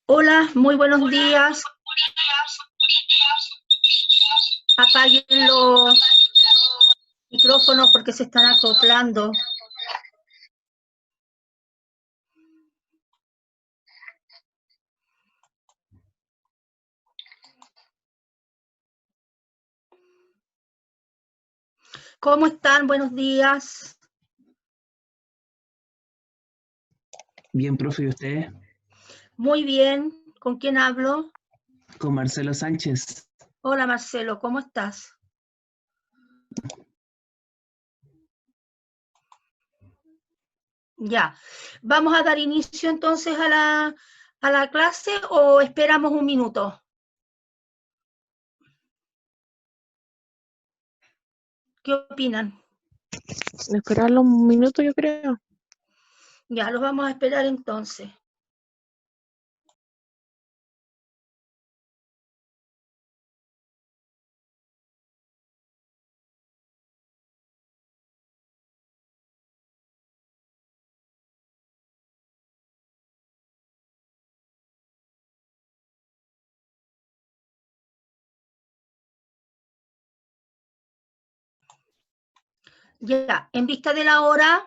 Hola, muy buenos días. Apaguen los micrófonos porque se están acoplando. ¿Cómo están? Buenos días. Bien, profe, ¿y usted? Muy bien. ¿Con quién hablo? Con Marcelo Sánchez. Hola, Marcelo, ¿cómo estás? Ya. ¿Vamos a dar inicio entonces a la clase o esperamos un minuto? ¿Qué opinan? Esperarlo un minuto, yo creo. Ya, los vamos a esperar entonces. Ya, en vista de la hora,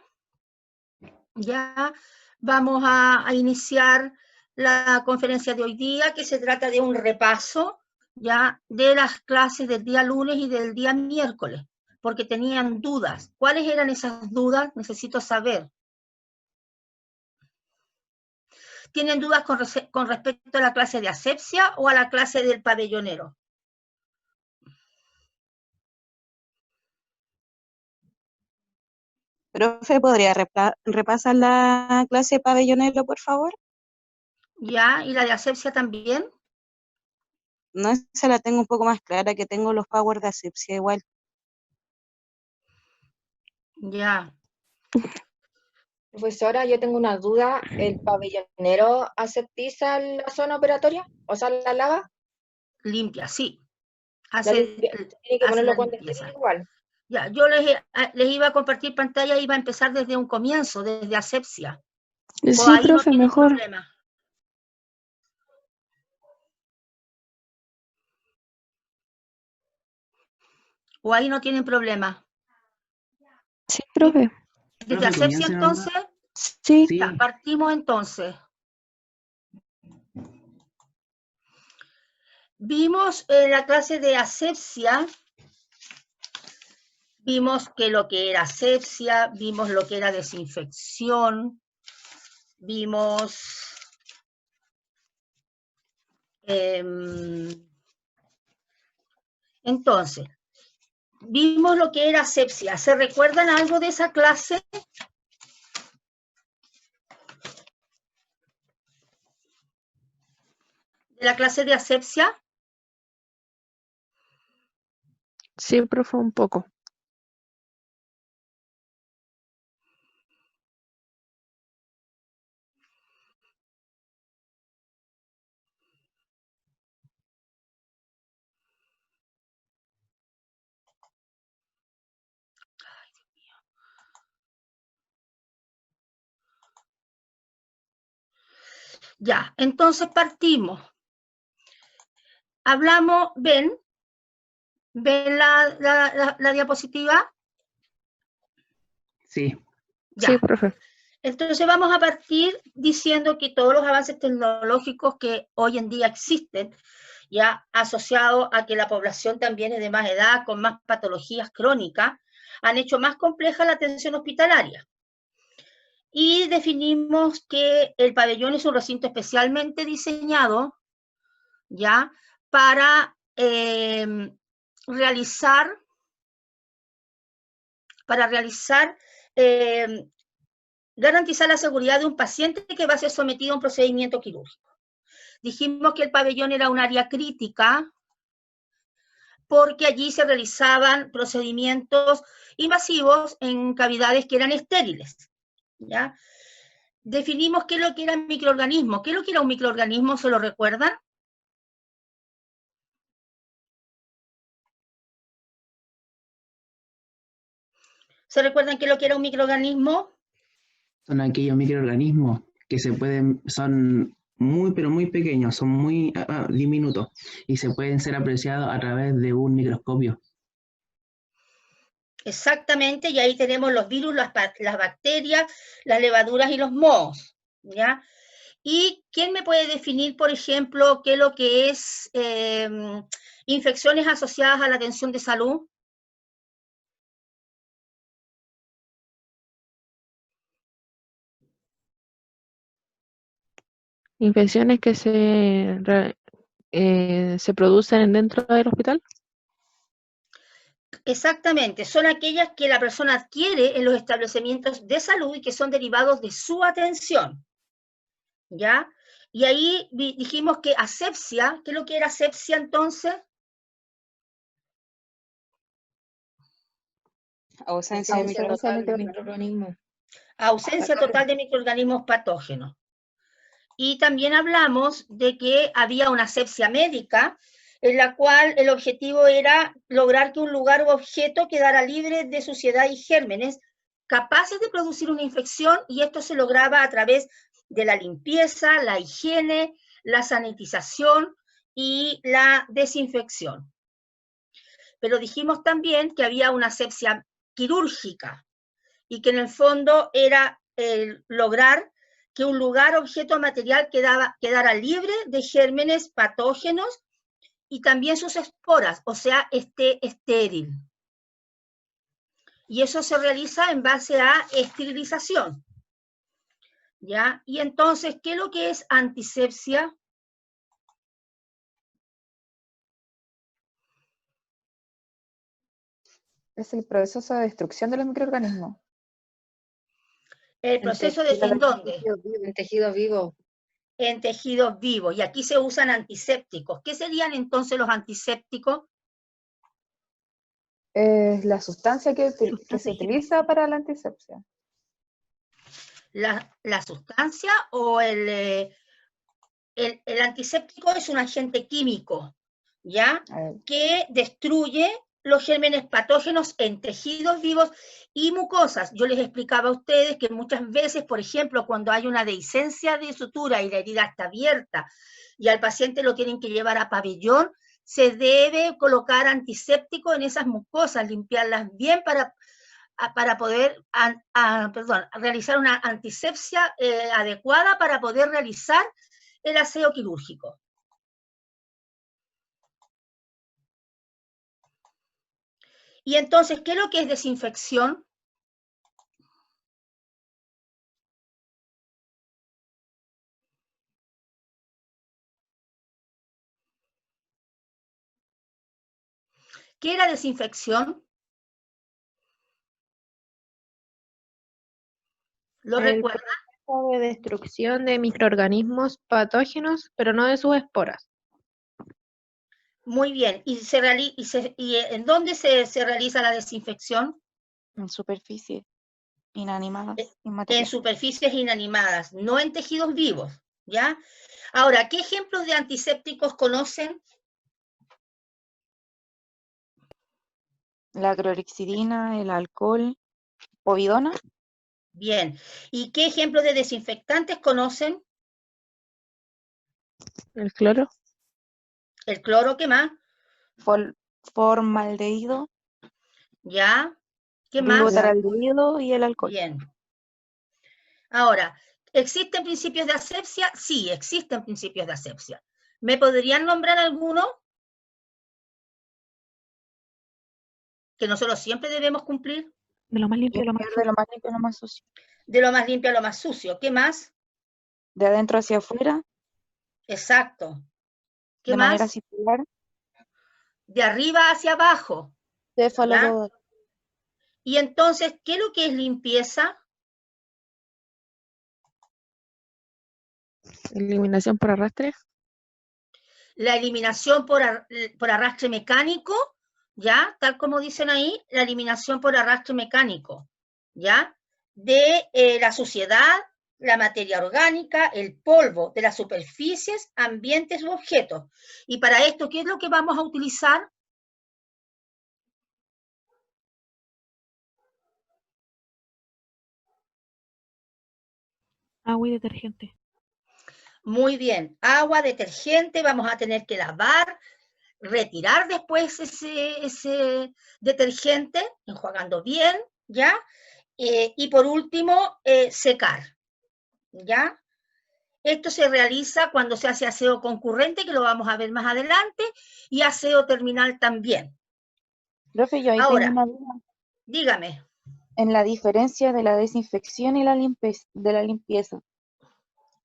ya vamos a iniciar la conferencia de hoy día, que se trata de un repaso ya de las clases del día lunes y del día miércoles, porque tenían dudas. ¿Cuáles eran esas dudas? Necesito saber. ¿Tienen dudas con respecto a la clase de asepsia o a la clase del pabellonero? Profe, ¿podría repasar la clase de pabellonero, por favor? ¿Ya? ¿Y la de asepsia también? No, esa la tengo un poco más clara, que tengo los power de asepsia igual. Ya. Profesora, yo tengo una duda. ¿El pabellonero aseptiza la zona operatoria? O sea, la lava, Limpia, sí. la Hace limpia. Tiene que hace ponerlo la cuando esté limpieza. igual. Ya, yo les iba a compartir pantalla, iba a empezar desde un comienzo, desde asepsia. O Sí, ahí no profe, tienen mejor. problema. O ahí no tienen problema. Sí, profe. Desde Profe, asepsia comience nomás. entonces, Sí. Sí. ya, partimos entonces. Vimos en la clase de asepsia, vimos que lo que era asepsia, vimos lo que era desinfección, vimos entonces, vimos lo que era asepsia. ¿Se recuerdan algo de esa clase? ¿De la clase de asepsia? Sí, profe, un poco. Ya, entonces partimos. hablamos, ¿ven la diapositiva? Sí, Ya. Sí, profe. Entonces vamos a partir diciendo que todos los avances tecnológicos que hoy en día existen, ya asociados a que la población también es de más edad, con más patologías crónicas, han hecho más compleja la atención hospitalaria. Y definimos que el pabellón es un recinto especialmente diseñado, ya, para realizar garantizar la seguridad de un paciente que va a ser sometido a un procedimiento quirúrgico. Dijimos que el pabellón era un área crítica porque allí se realizaban procedimientos invasivos en cavidades que eran estériles, ¿ya? Definimos qué es lo que eran microorganismos. ¿Qué es lo que era un microorganismo? ¿Se lo recuerdan? ¿Se recuerdan qué es lo que era un microorganismo? son aquellos microorganismos que son muy, pero muy pequeños, son muy diminutos y se pueden ser apreciados a través de un microscopio. Exactamente, y ahí tenemos los virus, las bacterias, las levaduras y los mohos, ¿ya? ¿Y quién me puede definir, por ejemplo, qué es lo que es infecciones asociadas a la atención de salud? Infecciones que se producen dentro del hospital. Exactamente, son aquellas que la persona adquiere en los establecimientos de salud y que son derivados de su atención, ¿ya? Y ahí dijimos que asepsia, ¿qué es lo que era asepsia entonces? Ausencia de microorganismos. Ausencia total de microorganismos patógenos. Y también hablamos de que había una asepsia médica, en la cual el objetivo era lograr que un lugar u objeto quedara libre de suciedad y gérmenes capaces de producir una infección, y esto se lograba a través de la limpieza, la higiene, la sanitización y la desinfección. Pero dijimos también que había una asepsia quirúrgica y que en el fondo era lograr que un lugar, objeto o material quedara libre de gérmenes patógenos y también sus esporas, o sea, esté estéril. Y eso se realiza en base a esterilización, ¿ya? Y entonces, ¿qué es lo que es antisepsia? Es el proceso de destrucción de los microorganismos. El proceso de ¿en dónde? En tejidos vivos. En tejidos vivos. Y aquí se usan antisépticos. ¿Qué serían entonces los antisépticos? Es la sustancia que se utiliza para la antisepsia. La sustancia o el antiséptico es un agente químico, ¿ya? Que destruye los gérmenes patógenos en tejidos vivos y mucosas. Yo les explicaba a ustedes que muchas veces, por ejemplo, cuando hay una dehiscencia de sutura y la herida está abierta y al paciente lo tienen que llevar a pabellón, se debe colocar antiséptico en esas mucosas, limpiarlas bien para poder realizar una antisepsia adecuada para poder realizar el aseo quirúrgico. Y entonces, ¿qué es lo que es desinfección? ¿Qué era desinfección? ¿Lo recuerdan? Proceso de destrucción de microorganismos patógenos, pero no de sus esporas. Muy bien. ¿Y en dónde se realiza la desinfección? En superficies inanimadas. En superficies inanimadas, no en tejidos vivos, ¿ya? Ahora, ¿qué ejemplos de antisépticos conocen? La clorexidina, el alcohol, povidona. Bien. ¿Y qué ejemplos de desinfectantes conocen? ¿El cloro? El cloro, ¿qué más? Formaldehído, ¿Ya? ¿Qué más? glutaraldehído y el alcohol. Bien. Ahora, ¿existen principios de asepsia? Sí, existen principios de asepsia. ¿Me podrían nombrar alguno? Que nosotros siempre debemos cumplir. De lo más limpio a lo más Limpiar de lo más limpio a lo más sucio. De lo más limpio a lo más sucio. ¿Qué más? De adentro hacia afuera, Exacto. ¿Qué de manera más? circular, De arriba hacia abajo. cefalorradoidal. Y entonces, ¿qué es lo que es limpieza? eliminación por arrastre. La eliminación por arrastre mecánico, ¿ya? Tal como dicen ahí, la eliminación por arrastre mecánico, ¿ya? De la suciedad, la materia orgánica, el polvo de las superficies, ambientes u objetos. Y para esto, ¿qué es lo que vamos a utilizar? Agua y detergente. Muy bien, agua, detergente, vamos a tener que lavar, retirar después ese detergente, enjuagando bien, ¿ya? Y por último, secar, ¿ya? Esto se realiza cuando se hace aseo concurrente, que lo vamos a ver más adelante, y aseo terminal también. Profe, yo ahí Ahora, tengo una duda. Dígame. En la diferencia de la desinfección y la limpieza.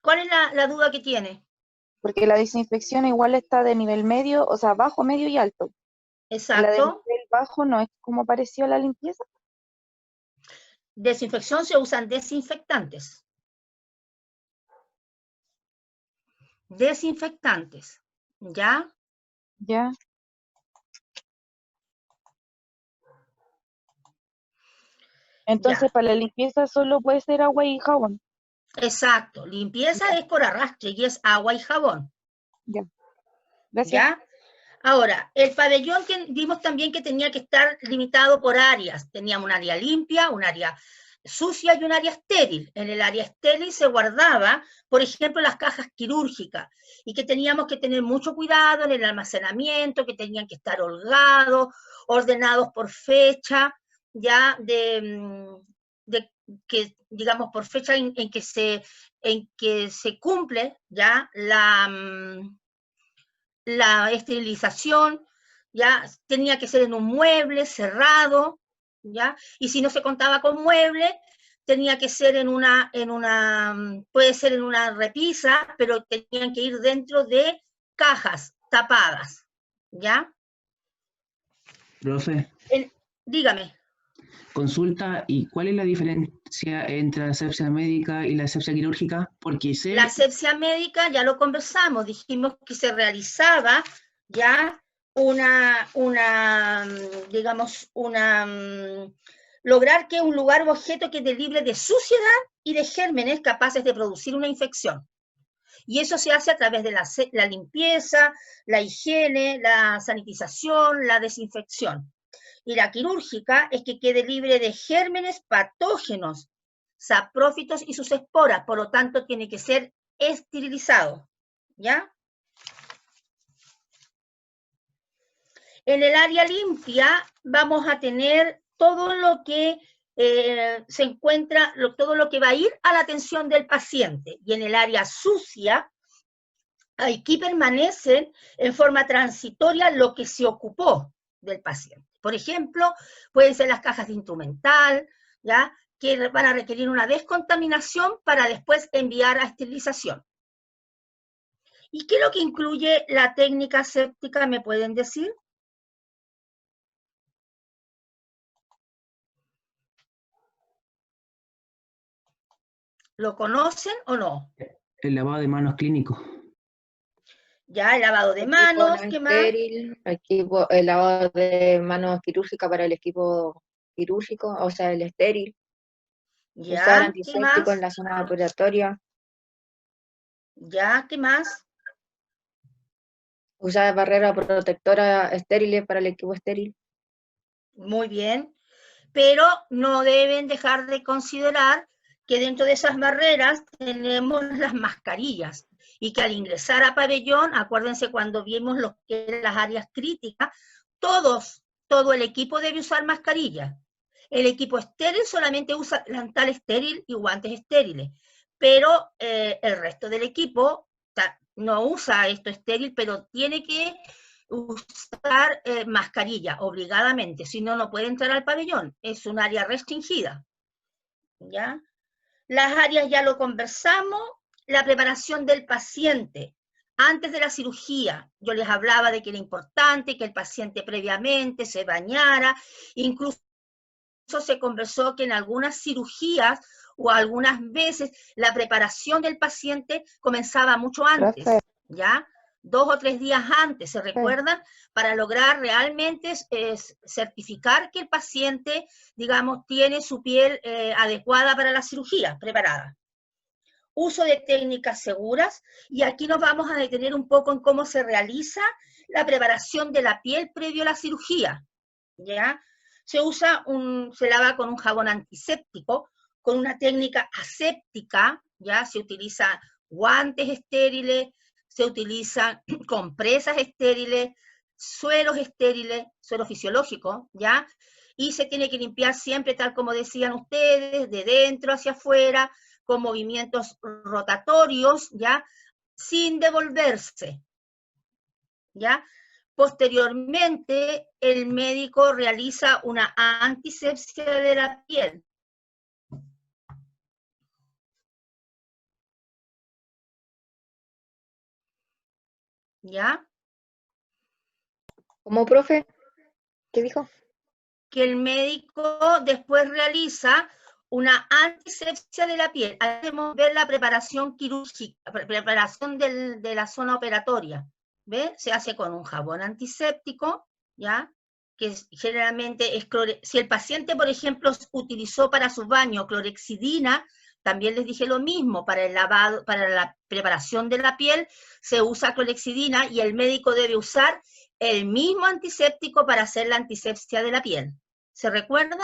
¿Cuál es la duda que tiene? Porque la desinfección igual está de nivel medio, o sea, bajo, medio y alto. La de Exacto. nivel bajo no es como pareció a la limpieza. Desinfección se usan desinfectantes. Desinfectantes, ¿ya? Ya. Entonces, Ya. para la limpieza solo puede ser agua y jabón. Exacto. Limpieza es por arrastre y es agua y jabón. Ya. Gracias. ¿Ya? Ahora, el pabellón que vimos también que tenía que estar limitado por áreas. Teníamos un área limpia, un área sucia y un área estéril. En el área estéril se guardaba, por ejemplo, las cajas quirúrgicas y que teníamos que tener mucho cuidado en el almacenamiento, que tenían que estar holgados, ordenados por fecha, ya de que, digamos, por fecha en que se cumple ya la esterilización, ya tenía que ser en un mueble cerrado, ya, y si no se contaba con mueble, tenía que ser puede ser en una repisa, pero tenían que ir dentro de cajas tapadas, ¿ya? Profe, Dígame. consulta, ¿y cuál es la diferencia entre la asepsia médica y la asepsia quirúrgica? Porque sé... La asepsia médica ya lo conversamos, dijimos que se realizaba ya lograr que un lugar o objeto quede libre de suciedad y de gérmenes capaces de producir una infección. Y eso se hace a través de la limpieza, la higiene, la sanitización, la desinfección. Y la quirúrgica es que quede libre de gérmenes patógenos, saprófitos y sus esporas, por lo tanto tiene que ser esterilizado, ¿ya? En el área limpia vamos a tener todo lo que se encuentra, todo lo que va a ir a la atención del paciente. Y en el área sucia, aquí permanecen en forma transitoria lo que se ocupó del paciente. Por ejemplo, pueden ser las cajas de instrumental, ¿ya? Que van a requerir una descontaminación para después enviar a esterilización. ¿Y qué es lo que incluye la técnica aséptica, me pueden decir? ¿Lo conocen o no? El lavado de manos clínico. Ya, el lavado de Equipo manos, no ¿qué más? estéril, el lavado de manos quirúrgica para el equipo quirúrgico, o sea, el estéril. Usar Ya, ¿qué antiséptico más? en la zona operatoria. Ya, ¿qué más? Usar barrera protectora estériles para el equipo estéril. Muy bien. Pero no deben dejar de considerar que dentro de esas barreras tenemos las mascarillas. y que al ingresar a pabellón, acuérdense cuando vimos lo que eran las áreas críticas, todo el equipo debe usar mascarilla. El equipo estéril solamente usa delantal estéril y guantes estériles, pero el resto del equipo no usa esto estéril, pero tiene que usar mascarilla obligadamente, si no, no puede entrar al pabellón. Es un área restringida. ¿Ya? Las áreas ya lo conversamos. La preparación del paciente antes de la cirugía. Yo les hablaba de que era importante que el paciente previamente se bañara, incluso se conversó que en algunas cirugías o algunas veces la preparación del paciente comenzaba mucho antes, ¿ya? 2 o 3 días antes, ¿se recuerdan? Para lograr realmente certificar que el paciente, digamos, tiene su piel adecuada para la cirugía, preparada. Uso de técnicas seguras, y aquí nos vamos a detener un poco en cómo se realiza la preparación de la piel previo a la cirugía, ¿ya? Se lava con un jabón antiséptico, con una técnica aséptica, ¿ya? Se utiliza guantes estériles, se utilizan compresas estériles, sueros fisiológicos, ¿ya? Y se tiene que limpiar siempre, tal como decían ustedes, de dentro hacia afuera, con movimientos rotatorios, ¿ya? Sin devolverse, ¿ya? Posteriormente, el médico realiza una antisepsia de la piel. ¿Ya? ¿Cómo, profe? ¿Qué dijo? Que el médico después realiza una antisepsia de la piel. Hacemos ver la preparación quirúrgica, preparación de la zona operatoria. ¿Ve? Se hace con un jabón antiséptico, ¿ya? Que generalmente es si el paciente, por ejemplo, utilizó para su baño clorexidina, también les dije lo mismo, para el lavado, para la preparación de la piel, se usa clorexidina y el médico debe usar el mismo antiséptico para hacer la antisepsia de la piel. ¿Se recuerdan?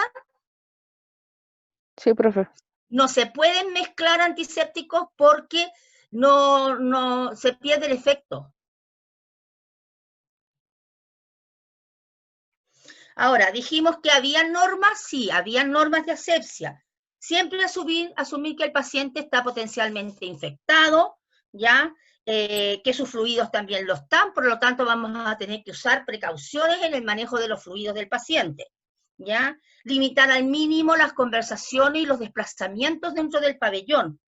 Sí, profe. No se pueden mezclar antisépticos porque no se pierde el efecto. Ahora, dijimos que había normas, sí, había normas de asepsia. Siempre asumir que el paciente está potencialmente infectado, ¿ya? Que sus fluidos también lo están, por lo tanto vamos a tener que usar precauciones en el manejo de los fluidos del paciente, ¿ya? Limitar al mínimo las conversaciones y los desplazamientos dentro del pabellón,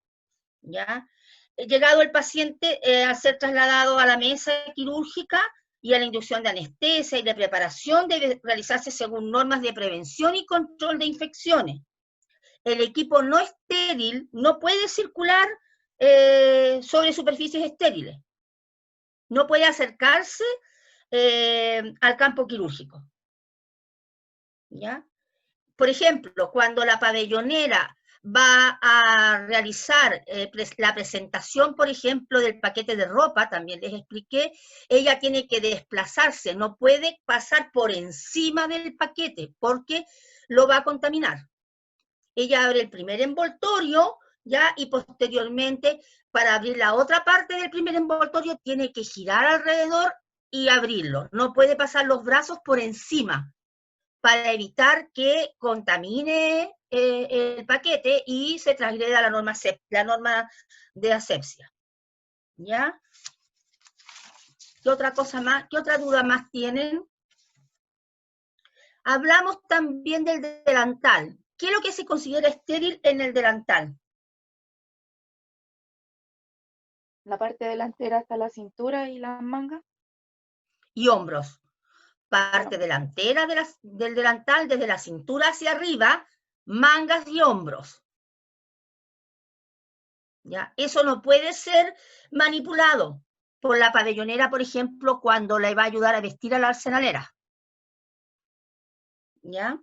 ¿ya? Llegado el paciente a ser trasladado a la mesa quirúrgica y a la inducción de anestesia y de preparación debe realizarse según normas de prevención y control de infecciones. El equipo no estéril no puede circular sobre superficies estériles. No puede acercarse al campo quirúrgico, ¿ya? Por ejemplo, cuando la pabellonera va a realizar la presentación, por ejemplo, del paquete de ropa, también les expliqué, ella tiene que desplazarse, no puede pasar por encima del paquete, porque lo va a contaminar. Ella abre el primer envoltorio, ¿ya? Y posteriormente, para abrir la otra parte del primer envoltorio, tiene que girar alrededor y abrirlo. No puede pasar los brazos por encima, para evitar que contamine el paquete y se transgreda la norma de asepsia. ¿Ya? ¿Qué otra cosa más? ¿Qué otra duda más tienen? Hablamos también del delantal. ¿Qué es lo que se considera estéril en el delantal? La parte delantera hasta la cintura y las mangas. Y hombros. Parte delantera del delantal, desde la cintura hacia arriba, mangas y hombros. ¿Ya? Eso no puede ser manipulado por la pabellonera, por ejemplo, cuando le va a ayudar a vestir a la arsenalera. ¿Ya?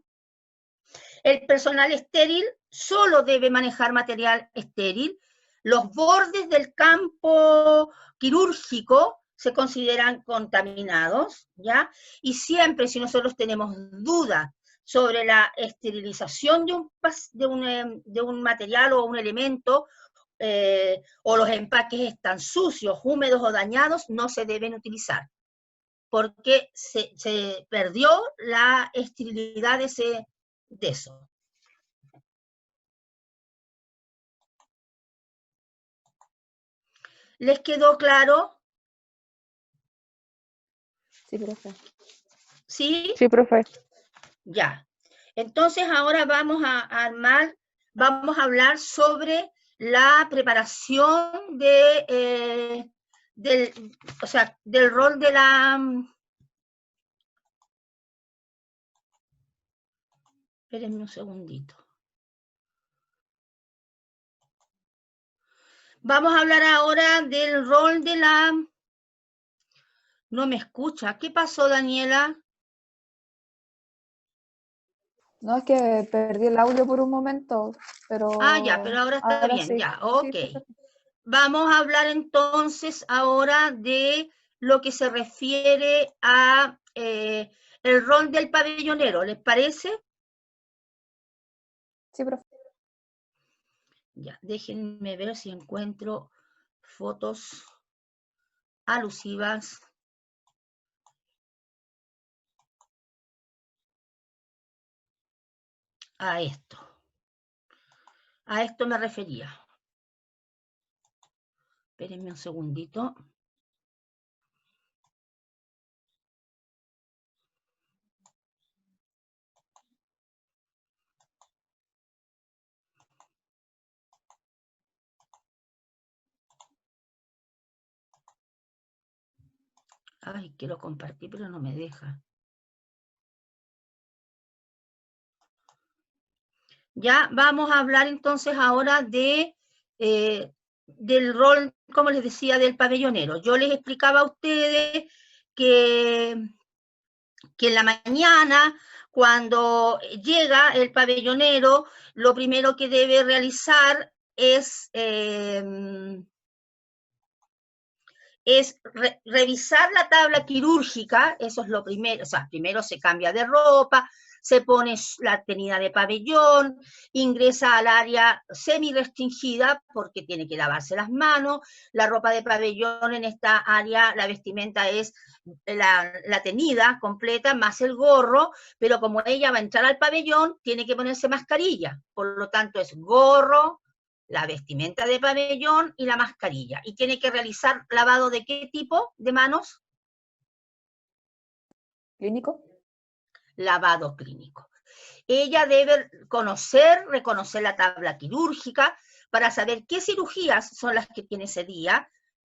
El personal estéril solo debe manejar material estéril. Los bordes del campo quirúrgico se consideran contaminados, ¿ya? Y siempre, si nosotros tenemos duda sobre la esterilización de un material o un elemento, o los empaques están sucios, húmedos o dañados, no se deben utilizar, porque se perdió la esterilidad de eso. ¿Les quedó claro? Sí, profe. ¿Sí? Sí, profe. Ya. Entonces ahora vamos a hablar sobre la preparación del rol de la... Espérenme un segundito. Vamos a hablar ahora del rol de la... No me escucha. ¿Qué pasó, Daniela? No, es que perdí el audio por un momento, pero Ah, ya, pero ahora está bien, sí. ya, Sí, ok. perfecto. Vamos a hablar entonces ahora de lo que se refiere a el rol del pabellonero, ¿les parece? Sí, profe. Ya, déjenme ver si encuentro fotos alusivas a esto. A esto me refería. Espérenme un segundito. Ay, quiero compartir, pero no me deja. Ya vamos a hablar entonces ahora del rol, como les decía, del pabellonero. Yo les explicaba a ustedes que en la mañana, cuando llega el pabellonero, lo primero que debe realizar es revisar la tabla quirúrgica, eso es lo primero, o sea, primero se cambia de ropa, se pone la tenida de pabellón, ingresa al área semi-restringida porque tiene que lavarse las manos, la ropa de pabellón en esta área, la vestimenta es la tenida completa más el gorro, pero como ella va a entrar al pabellón, tiene que ponerse mascarilla, por lo tanto es gorro, la vestimenta de pabellón y la mascarilla. ¿Y tiene que realizar lavado de qué tipo de manos? ¿Clínico? Lavado clínico. Ella debe reconocer la tabla quirúrgica para saber qué cirugías son las que tiene ese día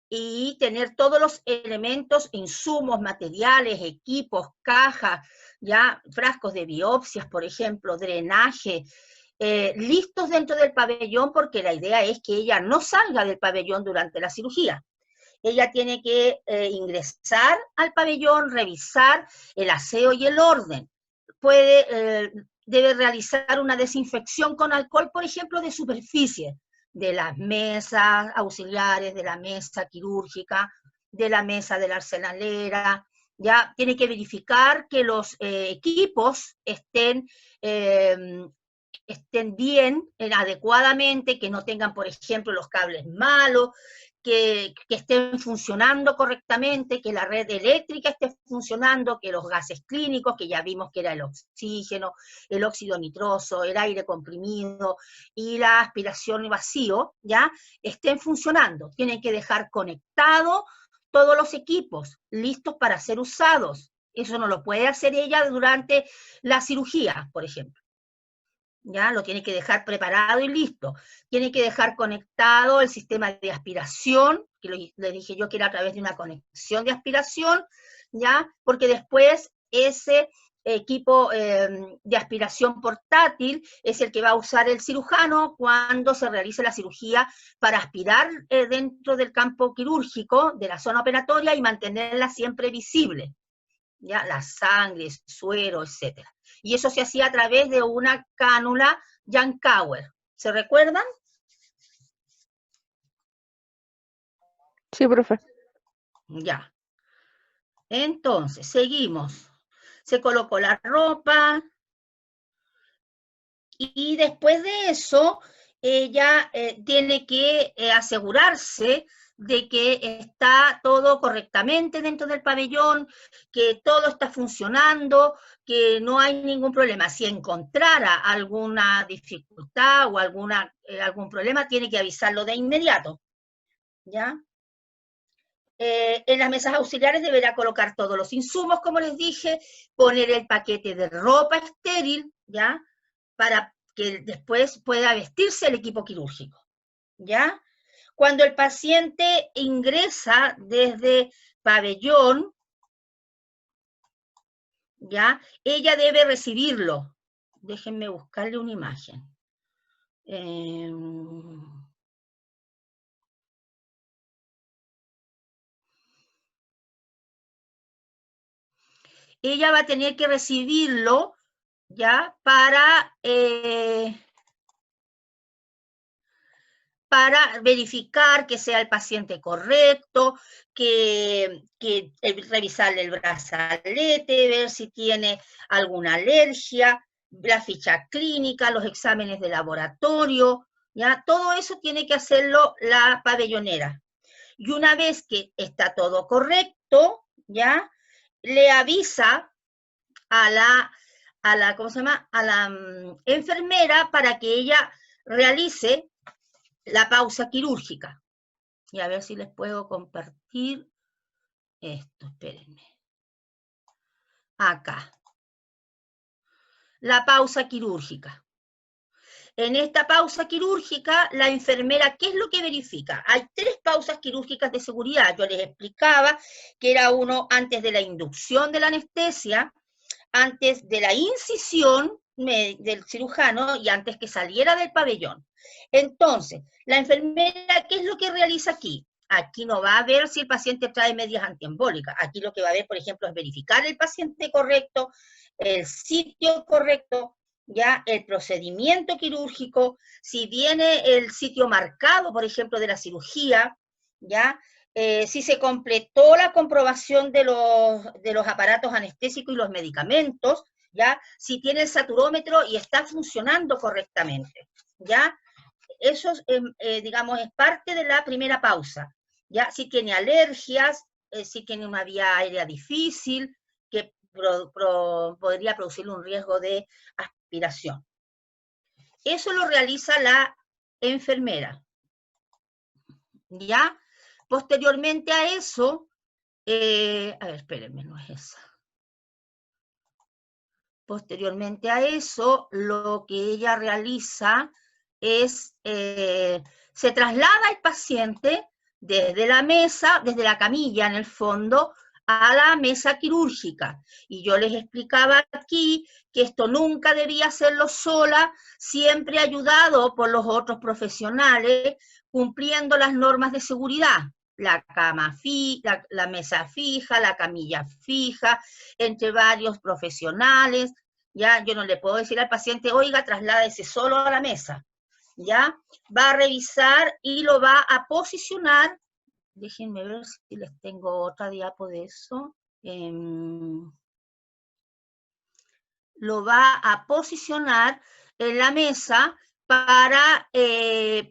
y tener todos los elementos, insumos, materiales, equipos, cajas, ya frascos de biopsias, por ejemplo, drenaje, listos dentro del pabellón, porque la idea es que ella no salga del pabellón durante la cirugía. Ella tiene que ingresar al pabellón, revisar el aseo y el orden. Debe realizar una desinfección con alcohol, por ejemplo, de superficie, de las mesas auxiliares, de la mesa quirúrgica, de la mesa de la arsenalera. Ya tiene que verificar que los equipos estén bien, adecuadamente, que no tengan, por ejemplo, los cables malos, que estén funcionando correctamente, que la red eléctrica esté funcionando, que los gases clínicos, que ya vimos que era el oxígeno, el óxido nitroso, el aire comprimido y la aspiración y vacío, ya estén funcionando. Tienen que dejar conectados todos los equipos, listos para ser usados. Eso no lo puede hacer ella durante la cirugía, por ejemplo. ¿Ya? Lo tiene que dejar preparado y listo. Tiene que dejar conectado el sistema de aspiración, que le dije yo que era a través de una conexión de aspiración, ¿ya? Porque después ese equipo de aspiración portátil es el que va a usar el cirujano cuando se realice la cirugía para aspirar dentro del campo quirúrgico, de la zona operatoria y mantenerla siempre visible. ¿Ya? La sangre, suero, etc. Y eso se hacía a través de una cánula Yankauer. ¿Se recuerdan? Sí, profe. Ya. Entonces, seguimos. Se colocó la ropa y después de eso ella tiene que asegurarse de que está todo correctamente dentro del pabellón, que todo está funcionando, que no hay ningún problema. Si encontrara alguna dificultad o algún problema, tiene que avisarlo de inmediato, ¿ya? En las mesas auxiliares deberá colocar todos los insumos, como les dije, poner el paquete de ropa estéril, ¿ya? Para que después pueda vestirse el equipo quirúrgico, ¿ya? Cuando el paciente ingresa desde pabellón, ¿ya? Ella debe recibirlo. Déjenme buscarle una imagen. Ella va a tener que recibirlo, ¿ya? Para verificar que sea el paciente correcto, revisarle el brazalete, ver si tiene alguna alergia, la ficha clínica, los exámenes de laboratorio, ¿ya? Todo eso tiene que hacerlo la pabellonera. Y una vez que está todo correcto, ¿ya? Le avisa a la ¿cómo se llama? A la enfermera para que ella realice la pausa quirúrgica. Y a ver si les puedo compartir esto, espérenme. Acá. La pausa quirúrgica. En esta pausa quirúrgica, la enfermera, ¿qué es lo que verifica? Hay 3 pausas quirúrgicas de seguridad. Yo les explicaba que era uno antes de la inducción de la anestesia, antes de la incisión del cirujano y antes que saliera del pabellón. Entonces, la enfermera, ¿qué es lo que realiza aquí? Aquí no va a ver si el paciente trae medias antiembólicas. Aquí lo que va a ver, por ejemplo, es verificar el paciente correcto, el sitio correcto, ya el procedimiento quirúrgico, si viene el sitio marcado, por ejemplo, de la cirugía, ya si se completó la comprobación de los aparatos anestésicos y los medicamentos, ya si tiene el saturómetro y está funcionando correctamente, ya eso digamos es parte de la primera pausa, ya si tiene alergias, si tiene una vía aérea difícil que podría producirle un riesgo de aspiración. Eso lo realiza la enfermera, ¿ya? Posteriormente a eso, a ver, espérenme, no es esa. Posteriormente a eso, lo que ella realiza es, se traslada el paciente desde la mesa, desde la camilla en el fondo, a la mesa quirúrgica. Y yo les explicaba aquí que esto nunca debía hacerlo sola, siempre ayudado por los otros profesionales, cumpliendo las normas de seguridad. La cama fija, la mesa fija, la camilla fija, entre varios profesionales, ¿ya? Yo no le puedo decir al paciente, oiga, trasládese solo a la mesa, ¿ya? Va a revisar y lo va a posicionar. Déjenme ver si les tengo otra diapo de eso. Lo va a posicionar en la mesa para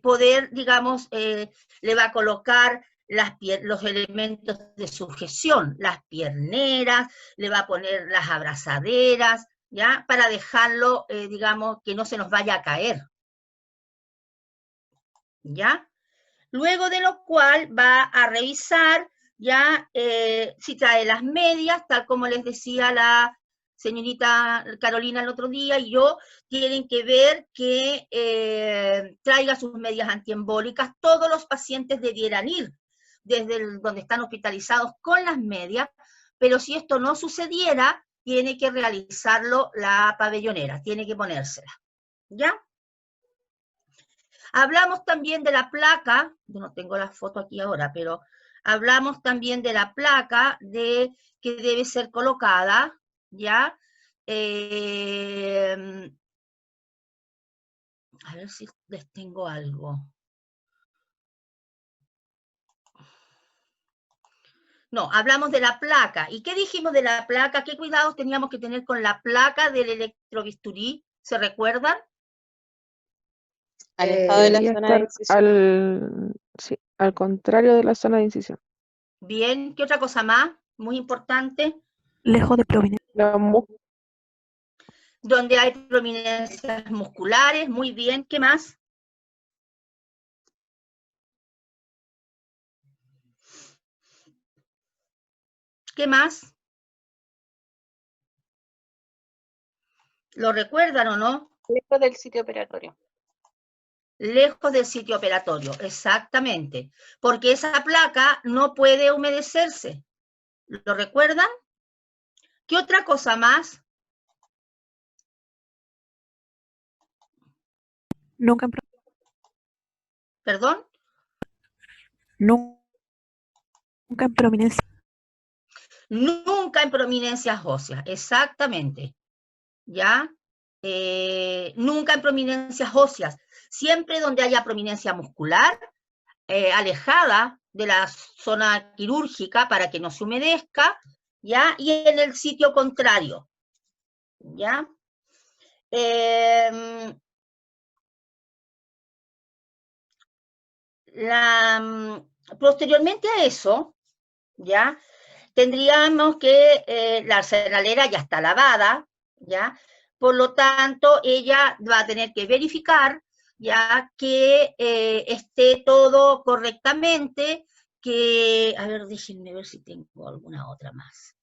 poder, digamos, le va a colocar los elementos de sujeción, las pierneras, le va a poner las abrazaderas, ¿ya? Para dejarlo, digamos, que no se nos vaya a caer, ¿ya? Luego de lo cual va a revisar ya si trae las medias, tal como les decía la señorita Carolina el otro día, y yo, tienen que ver que traiga sus medias antiembólicas. Todos los pacientes debieran ir desde donde están hospitalizados con las medias, pero si esto no sucediera, tiene que realizarlo la pabellonera, tiene que ponérsela, ¿ya? Hablamos también de la placa, yo no tengo la foto aquí ahora, pero hablamos también de la placa que debe ser colocada, ¿ya? A ver si les tengo algo. No, hablamos de la placa. ¿Y qué dijimos de la placa? ¿Qué cuidados teníamos que tener con la placa del electrobisturí? ¿Se recuerdan? Alejado de la Debería zona de estar incisión. al contrario de la zona de incisión. Bien, ¿qué otra cosa más? Muy importante. Lejos de prominencia. Donde hay prominencias musculares, muy bien, ¿qué más? ¿Qué más? ¿Lo recuerdan o no? Lejos del sitio operatorio. Lejos del sitio operatorio, exactamente. Porque esa placa no puede humedecerse. ¿Lo recuerdan? ¿Qué otra cosa más? Nunca en ¿Perdón? nunca en prominencia. Nunca en prominencias óseas, exactamente. ¿Ya? Nunca en prominencias óseas. Siempre donde haya prominencia muscular, alejada de la zona quirúrgica para que no se humedezca, ¿ya? Y en el sitio contrario, ¿ya? Posteriormente a eso, ¿ya? Tendríamos que la arsenalera ya está lavada, ¿ya? Por lo tanto, ella va a tener que verificar, ya que esté todo correctamente, que, a ver, déjenme ver si tengo alguna otra más.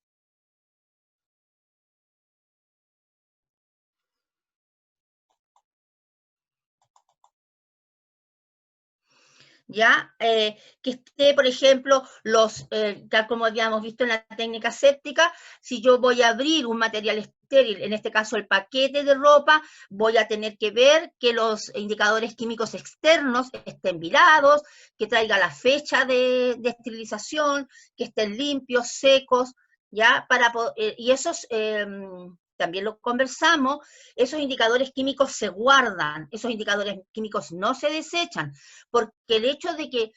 ¿Ya? Que esté, por ejemplo, tal como habíamos visto en la técnica séptica, si yo voy a abrir un material estéril, en este caso el paquete de ropa, voy a tener que ver que los indicadores químicos externos estén virados, que traiga la fecha de esterilización, que estén limpios, secos, ¿ya? Y esos... también lo conversamos, esos indicadores químicos se guardan, esos indicadores químicos no se desechan, porque el hecho de que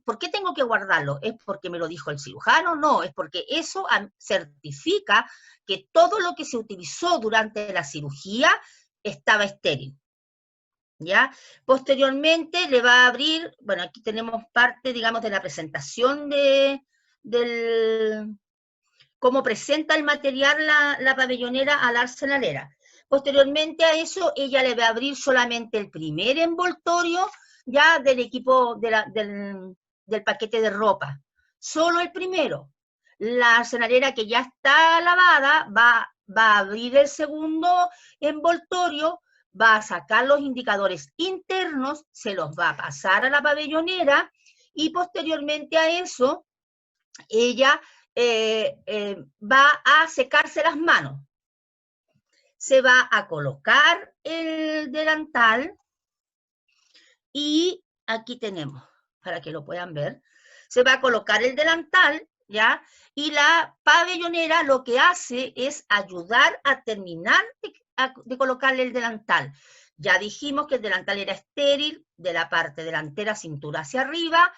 ¿por qué tengo que guardarlo? ¿Es porque me lo dijo el cirujano? No, es porque eso certifica que todo lo que se utilizó durante la cirugía estaba estéril. ¿Ya? Posteriormente le va a abrir, bueno, aquí tenemos parte, digamos, de la presentación del cómo presenta el material la pabellonera a la arsenalera. Posteriormente a eso, ella le va a abrir solamente el primer envoltorio ya del equipo del paquete de ropa. Solo el primero. La arsenalera que ya está lavada va a abrir el segundo envoltorio, va a sacar los indicadores internos, se los va a pasar a la pabellonera y posteriormente a eso, ella va a secarse las manos. Se va a colocar el delantal y aquí tenemos, para que lo puedan ver, se va a colocar el delantal, ¿ya? Y la pabellonera lo que hace es ayudar a terminar de colocarle el delantal. Ya dijimos que el delantal era estéril, de la parte delantera, cintura hacia arriba,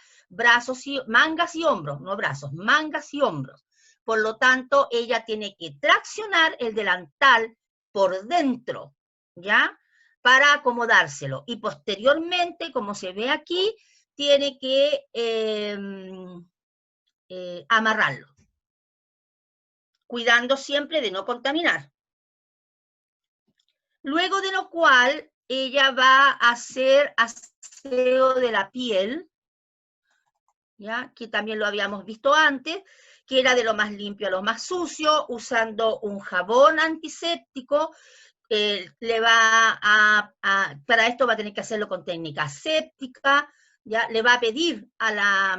mangas y hombros, no brazos, mangas y hombros. Por lo tanto, ella tiene que traccionar el delantal por dentro, ¿ya? Para acomodárselo. Y posteriormente, como se ve aquí, tiene que amarrarlo, cuidando siempre de no contaminar. Luego de lo cual, ella va a hacer aseo de la piel, ¿ya? Que también lo habíamos visto antes, que era de lo más limpio a lo más sucio, usando un jabón antiséptico. Para esto va a tener que hacerlo con técnica séptica, ¿ya? Le va a pedir a la...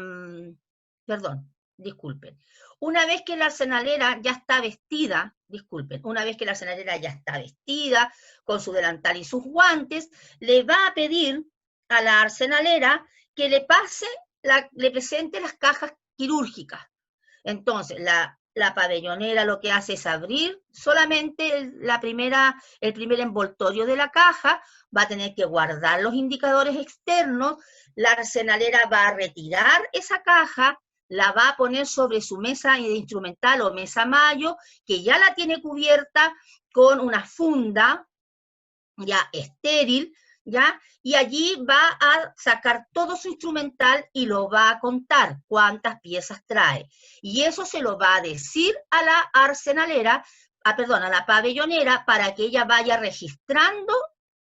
perdón, disculpen. Una vez que la arsenalera ya está vestida, una vez que la arsenalera ya está vestida, con su delantal y sus guantes, le va a pedir a la arsenalera que le presente las cajas quirúrgicas. Entonces, la pabellonera lo que hace es abrir solamente el primer envoltorio de la caja, va a tener que guardar los indicadores externos, la arsenalera va a retirar esa caja, la va a poner sobre su mesa instrumental o mesa mayo, que ya la tiene cubierta con una funda ya estéril, ¿ya? Y allí va a sacar todo su instrumental y lo va a contar cuántas piezas trae. Y eso se lo va a decir a la arsenalera, a la pabellonera, para que ella vaya registrando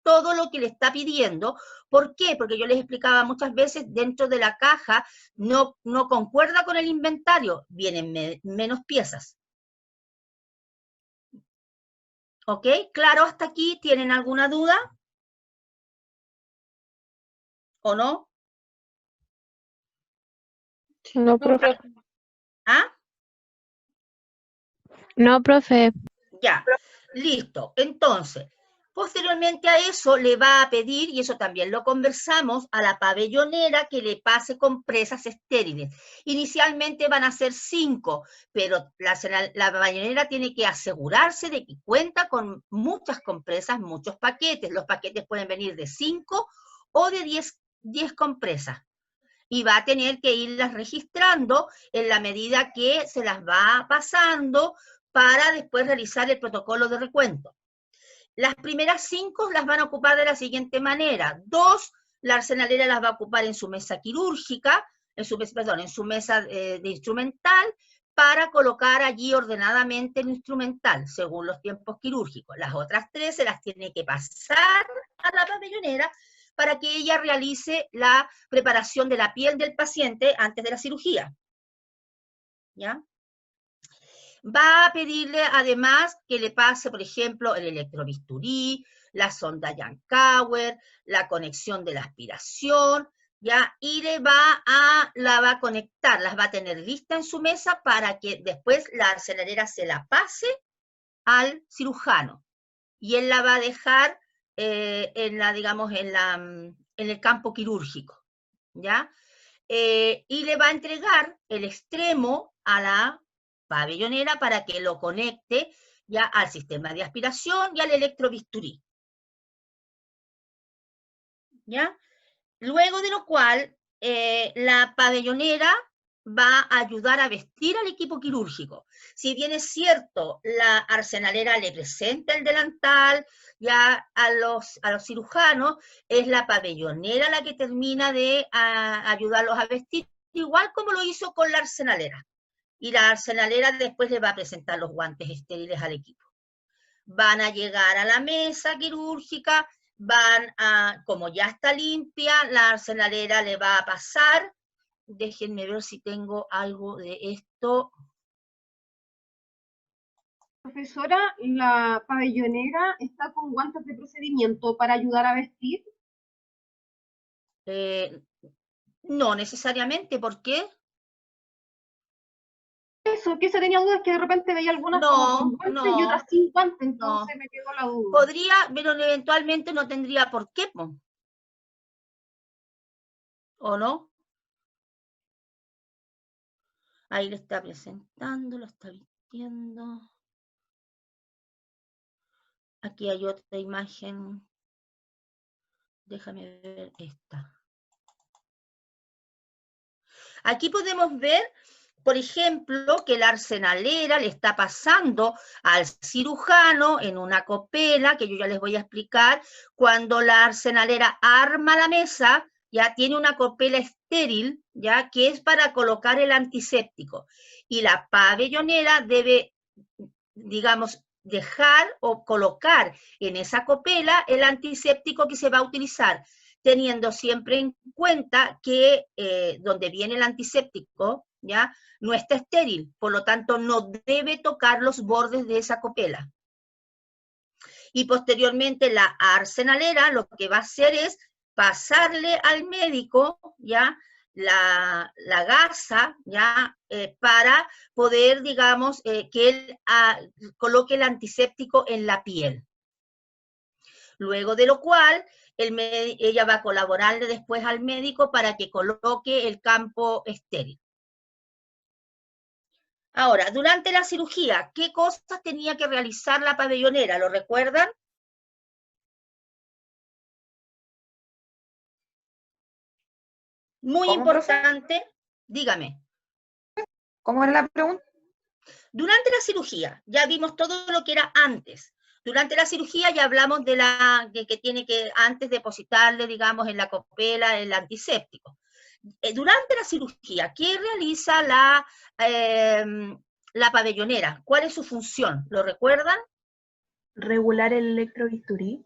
todo lo que le está pidiendo. ¿Por qué? Porque yo les explicaba muchas veces, dentro de la caja no concuerda con el inventario, vienen menos piezas. ¿Ok? ¿Claro hasta aquí? ¿Tienen alguna duda? ¿O no? No, profe. ¿Ah? No, profe. Ya, listo. Entonces, posteriormente a eso le va a pedir, y eso también lo conversamos, a la pabellonera que le pase compresas estériles. Inicialmente van a ser 5, pero la pabellonera tiene que asegurarse de que cuenta con muchas compresas, muchos paquetes. Los paquetes pueden venir de 5 o de 10 compresas. Y va a tener que irlas registrando en la medida que se las va pasando para después realizar el protocolo de recuento. Las primeras 5 las van a ocupar de la siguiente manera. 2, la arsenalera las va a ocupar en su mesa quirúrgica, en su mesa de instrumental, para colocar allí ordenadamente el instrumental, según los tiempos quirúrgicos. Las otras 3 se las tiene que pasar a la pabellonera para que ella realice la preparación de la piel del paciente antes de la cirugía. ¿Ya? Va a pedirle además que le pase, por ejemplo, el electrobisturí, la sonda Yankauer, la conexión de la aspiración, ¿ya? Y la va a conectar, las va a tener lista en su mesa para que después la arsenalera se la pase al cirujano. Y él la va a dejar en el campo quirúrgico, ¿ya? Y le va a entregar el extremo a la pabellonera para que lo conecte ya al sistema de aspiración y al electrobisturí. ¿Ya? Luego de lo cual, la pabellonera va a ayudar a vestir al equipo quirúrgico. Si bien es cierto, la arsenalera le presenta el delantal ya a los cirujanos, es la pabellonera la que termina de ayudarlos a vestir, igual como lo hizo con la arsenalera. Y la arsenalera después le va a presentar los guantes estériles al equipo. Van a llegar a la mesa quirúrgica, como ya está limpia, la arsenalera le va a pasar. Déjenme ver si tengo algo de esto. Profesora, ¿la pabellonera está con guantes de procedimiento para ayudar a vestir? No necesariamente, ¿por qué? Eso, que se tenía dudas, que de repente veía algunas con guantes y otras sin guantes, entonces me quedó la duda. Podría, pero eventualmente no tendría por qué, ¿o no? Ahí le está presentando, lo está vistiendo. Aquí hay otra imagen. Déjame ver esta. Aquí podemos ver, por ejemplo, que la arsenalera le está pasando al cirujano en una copela, que yo ya les voy a explicar, cuando la arsenalera arma la mesa, ya tiene una copela estéril, ya que es para colocar el antiséptico. Y la pabellonera debe, digamos, dejar o colocar en esa copela el antiséptico que se va a utilizar, teniendo siempre en cuenta que donde viene el antiséptico, ¿ya? No está estéril, por lo tanto no debe tocar los bordes de esa copela. Y posteriormente la arsenalera lo que va a hacer es pasarle al médico, ¿ya? La gasa, ¿ya? Para poder, digamos, que él coloque el antiséptico en la piel. Luego de lo cual, ella va a colaborarle después al médico para que coloque el campo estéril. Ahora, durante la cirugía, ¿qué cosas tenía que realizar la pabellonera? ¿Lo recuerdan? Muy importante. Dígame. ¿Cómo era la pregunta? Durante la cirugía, ya vimos todo lo que era antes. Durante la cirugía ya hablamos de que tiene que, antes depositarle, digamos, en la copela el antiséptico. Durante la cirugía, ¿qué realiza la pabellonera? ¿Cuál es su función? ¿Lo recuerdan? Regular el electrobisturí.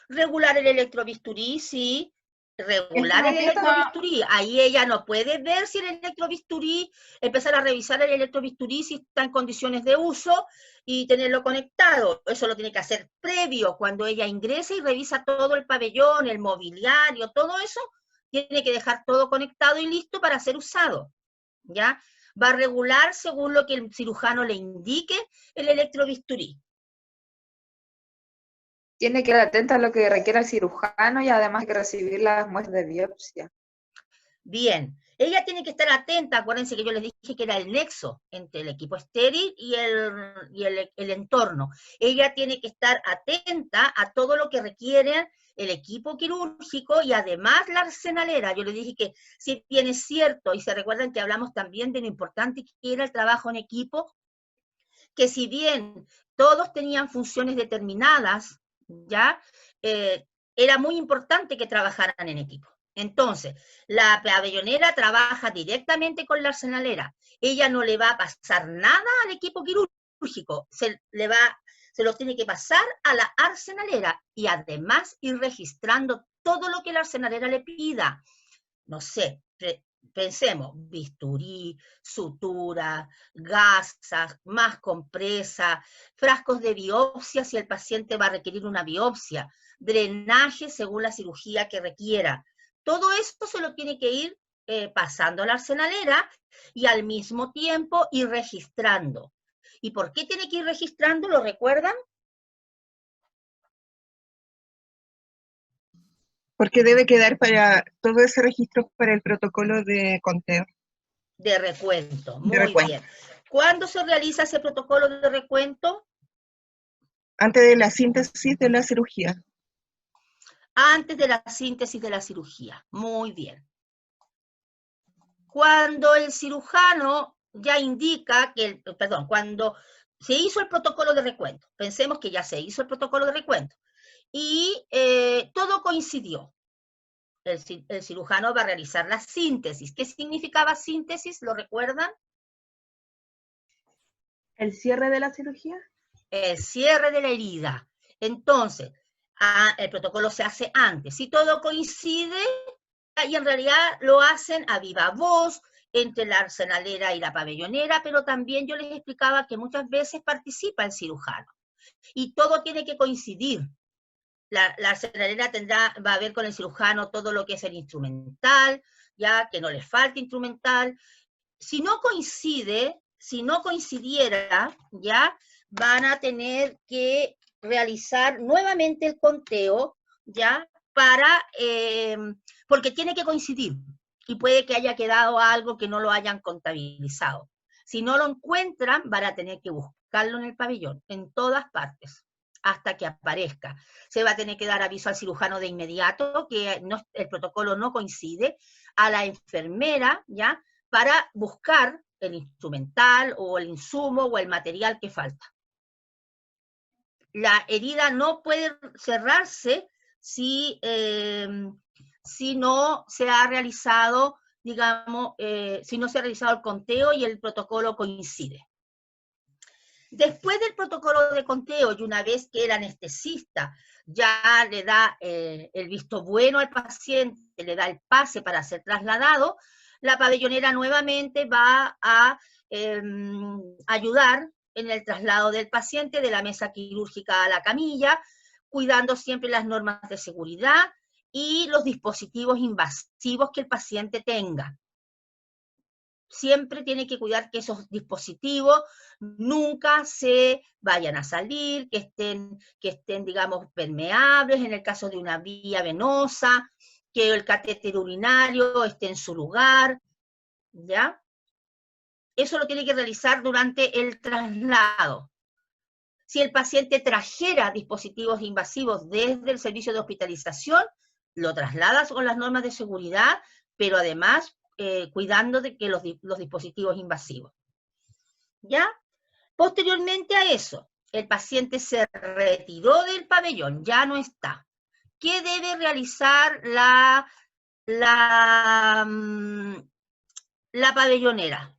Regular el electrobisturí, sí. Regular el Esto- electrobisturí. Ahí ella no puede ver si el electrobisturí, empezar a revisar el electrobisturí si está en condiciones de uso y tenerlo conectado. Eso lo tiene que hacer previo, cuando ella ingresa y revisa todo el pabellón, el mobiliario, todo eso, tiene que dejar todo conectado y listo para ser usado. ¿Ya? Va a regular según lo que el cirujano le indique el electrobisturí. Tiene que estar atenta a lo que requiera el cirujano y además hay que recibir las muestras de biopsia. Bien, ella tiene que estar atenta, acuérdense que yo les dije que era el nexo entre el equipo estéril y el entorno. Ella tiene que estar atenta a todo lo que requiere el equipo quirúrgico y además la arsenalera. Yo les dije que si bien es cierto, y se recuerdan que hablamos también de lo importante que era el trabajo en equipo, que si bien todos tenían funciones determinadas, ¿ya? Era muy importante que trabajaran en equipo. Entonces, la pabellonera trabaja directamente con la arsenalera. Ella no le va a pasar nada al equipo quirúrgico, se lo tiene que pasar a la arsenalera y además ir registrando todo lo que la arsenalera le pida. No sé, pensemos, bisturí, sutura, gasas, más compresa, frascos de biopsia si el paciente va a requerir una biopsia, drenaje según la cirugía que requiera. Todo esto se lo tiene que ir pasando a la arsenalera y al mismo tiempo ir registrando. ¿Y por qué tiene que ir registrando? ¿Lo recuerdan? Porque debe quedar para todo ese registro para el protocolo de conteo. De recuento, muy recuento. bien. ¿Cuándo se realiza ese protocolo de recuento? Antes de la síntesis de la cirugía. Antes de la síntesis de la cirugía. Muy bien. Cuando el cirujano ya indica que, cuando se hizo el protocolo de recuento, pensemos que ya se hizo el protocolo de recuento, y todo coincidió. El cirujano va a realizar la síntesis. ¿Qué significaba síntesis? ¿Lo recuerdan? ¿El cierre de la cirugía? El cierre de la herida. Entonces, el protocolo se hace antes. Si todo coincide, y en realidad lo hacen a viva voz, entre la arsenalera y la pabellonera, pero también yo les explicaba que muchas veces participa el cirujano. Y todo tiene que coincidir. La arsenalera va a ver con el cirujano todo lo que es el instrumental, ya que no les falte instrumental. Si no coincide, si no coincidiera, ya van a tener que realizar nuevamente el conteo, ya, porque tiene que coincidir y puede que haya quedado algo que no lo hayan contabilizado. Si no lo encuentran, van a tener que buscarlo en el pabellón, en todas partes, hasta que aparezca. Se va a tener que dar aviso al cirujano de inmediato que el protocolo no coincide, a la enfermera, ¿ya?, para buscar el instrumental o el insumo o el material que falta. La herida no puede cerrarse si no se ha realizado, digamos, si no se ha realizado el conteo y el protocolo coincide. Después del protocolo de conteo y una vez que el anestesista ya le da el visto bueno al paciente, le da el pase para ser trasladado, la pabellonera nuevamente va a ayudar en el traslado del paciente de la mesa quirúrgica a la camilla, cuidando siempre las normas de seguridad y los dispositivos invasivos que el paciente tenga. Siempre tiene que cuidar que esos dispositivos nunca se vayan a salir, que estén, digamos, permeables en el caso de una vía venosa, que el catéter urinario esté en su lugar, ¿ya? Eso lo tiene que realizar durante el traslado. Si el paciente trajera dispositivos invasivos desde el servicio de hospitalización, lo trasladas con las normas de seguridad, pero además cuidando de que los dispositivos invasivos. ¿Ya? Posteriormente a eso, el paciente se retiró del pabellón, ya no está. ¿Qué debe realizar la pabellonera?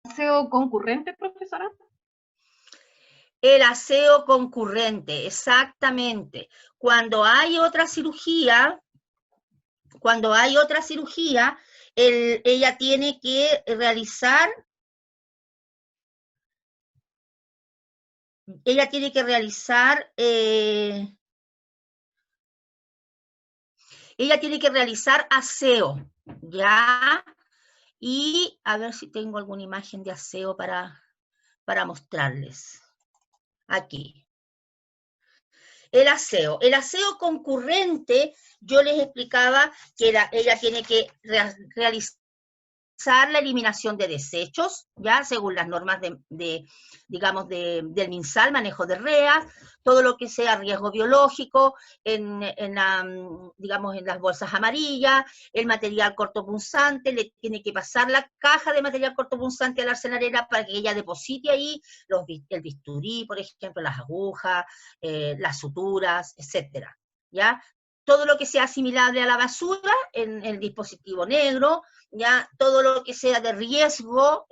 ¿Aseo concurrente, profesora? El aseo concurrente, exactamente. Cuando hay otra cirugía, ella tiene que realizar aseo, ¿ya? Y a ver si tengo alguna imagen de aseo para mostrarles. Aquí. El aseo concurrente, yo les explicaba que ella tiene que realizar la eliminación de desechos, ya según las normas digamos, del MinSal, manejo de REA, todo lo que sea riesgo biológico, digamos, en las bolsas amarillas, el material cortopunzante, le tiene que pasar la caja de material cortopunzante a la arsenalera para que ella deposite ahí el bisturí, por ejemplo, las agujas, las suturas, etcétera, ¿ya? Todo lo que sea asimilable a la basura en el dispositivo negro, ya todo lo que sea de riesgo,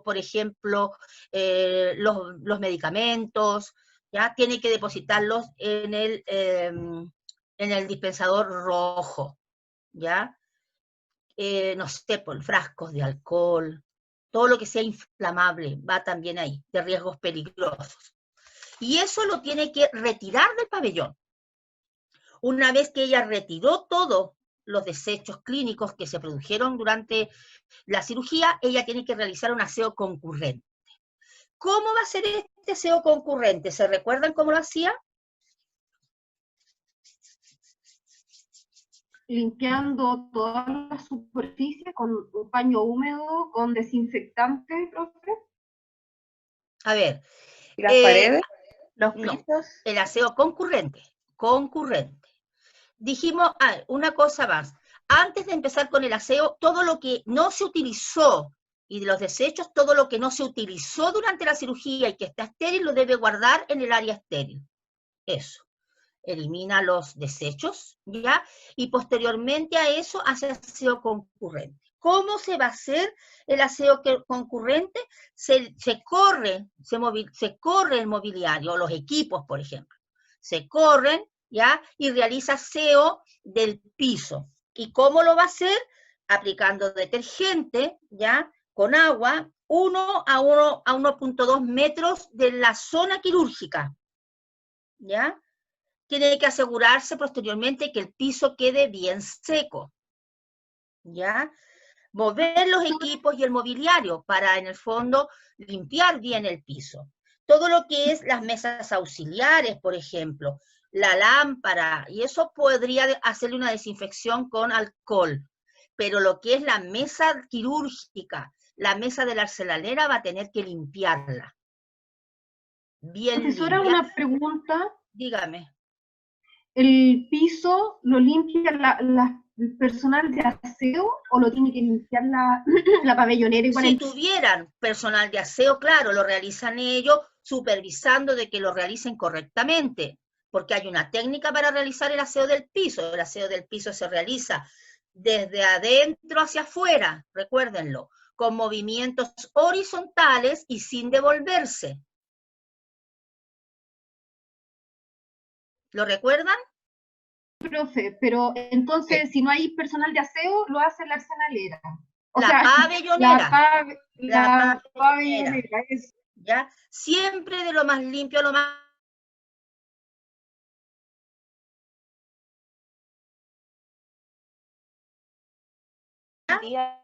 por ejemplo, los medicamentos, ya tiene que depositarlos en el dispensador rojo, ya, no sé, por frascos de alcohol, todo lo que sea inflamable va también ahí, de riesgos peligrosos. Y eso lo tiene que retirar del pabellón. Una vez que ella retiró todos los desechos clínicos que se produjeron durante la cirugía, ella tiene que realizar un aseo concurrente. ¿Cómo va a ser este aseo concurrente? ¿Se recuerdan cómo lo hacía? Limpiando toda la superficie con un paño húmedo, con desinfectante, profe. A ver. ¿Y las paredes? Los No, pisos. el aseo concurrente. Dijimos, una cosa más. Antes de empezar con el aseo, todo lo que no se utilizó y de los desechos, todo lo que no se utilizó durante la cirugía y que está estéril, lo debe guardar en el área estéril. Eso. Elimina los desechos, ¿ya? Y posteriormente a eso hace aseo concurrente. ¿Cómo se va a hacer el aseo concurrente? Se corre el mobiliario, los equipos, por ejemplo. Se corren, ¿ya? Y realiza aseo del piso. ¿Y cómo lo va a hacer? Aplicando detergente, ¿ya? Con agua, 1 a 1.2 metros de la zona quirúrgica, ¿ya? Tiene que asegurarse posteriormente que el piso quede bien seco, ¿ya? Mover los equipos y el mobiliario para, en el fondo, limpiar bien el piso. Todo lo que es las mesas auxiliares, por ejemplo, la lámpara, y eso podría hacerle una desinfección con alcohol, pero lo que es la mesa quirúrgica, la mesa de la arsenalera va a tener que limpiarla. Bien Profesora, limpia. una pregunta. Dígame. ¿El piso lo limpia el personal de aseo o lo tiene que limpiar la pabellonera igual? Si tuvieran personal de aseo, claro, lo realizan ellos, supervisando de que lo realicen correctamente, porque hay una técnica para realizar el aseo del piso. El aseo del piso se realiza desde adentro hacia afuera, recuérdenlo, con movimientos horizontales y sin devolverse. ¿Lo recuerdan? Profe, pero entonces, Sí. si no hay personal de aseo, lo hace la arsenalera. Pabellonera. La pabellonera. ¿Ya? Siempre de lo más limpio a lo más... Día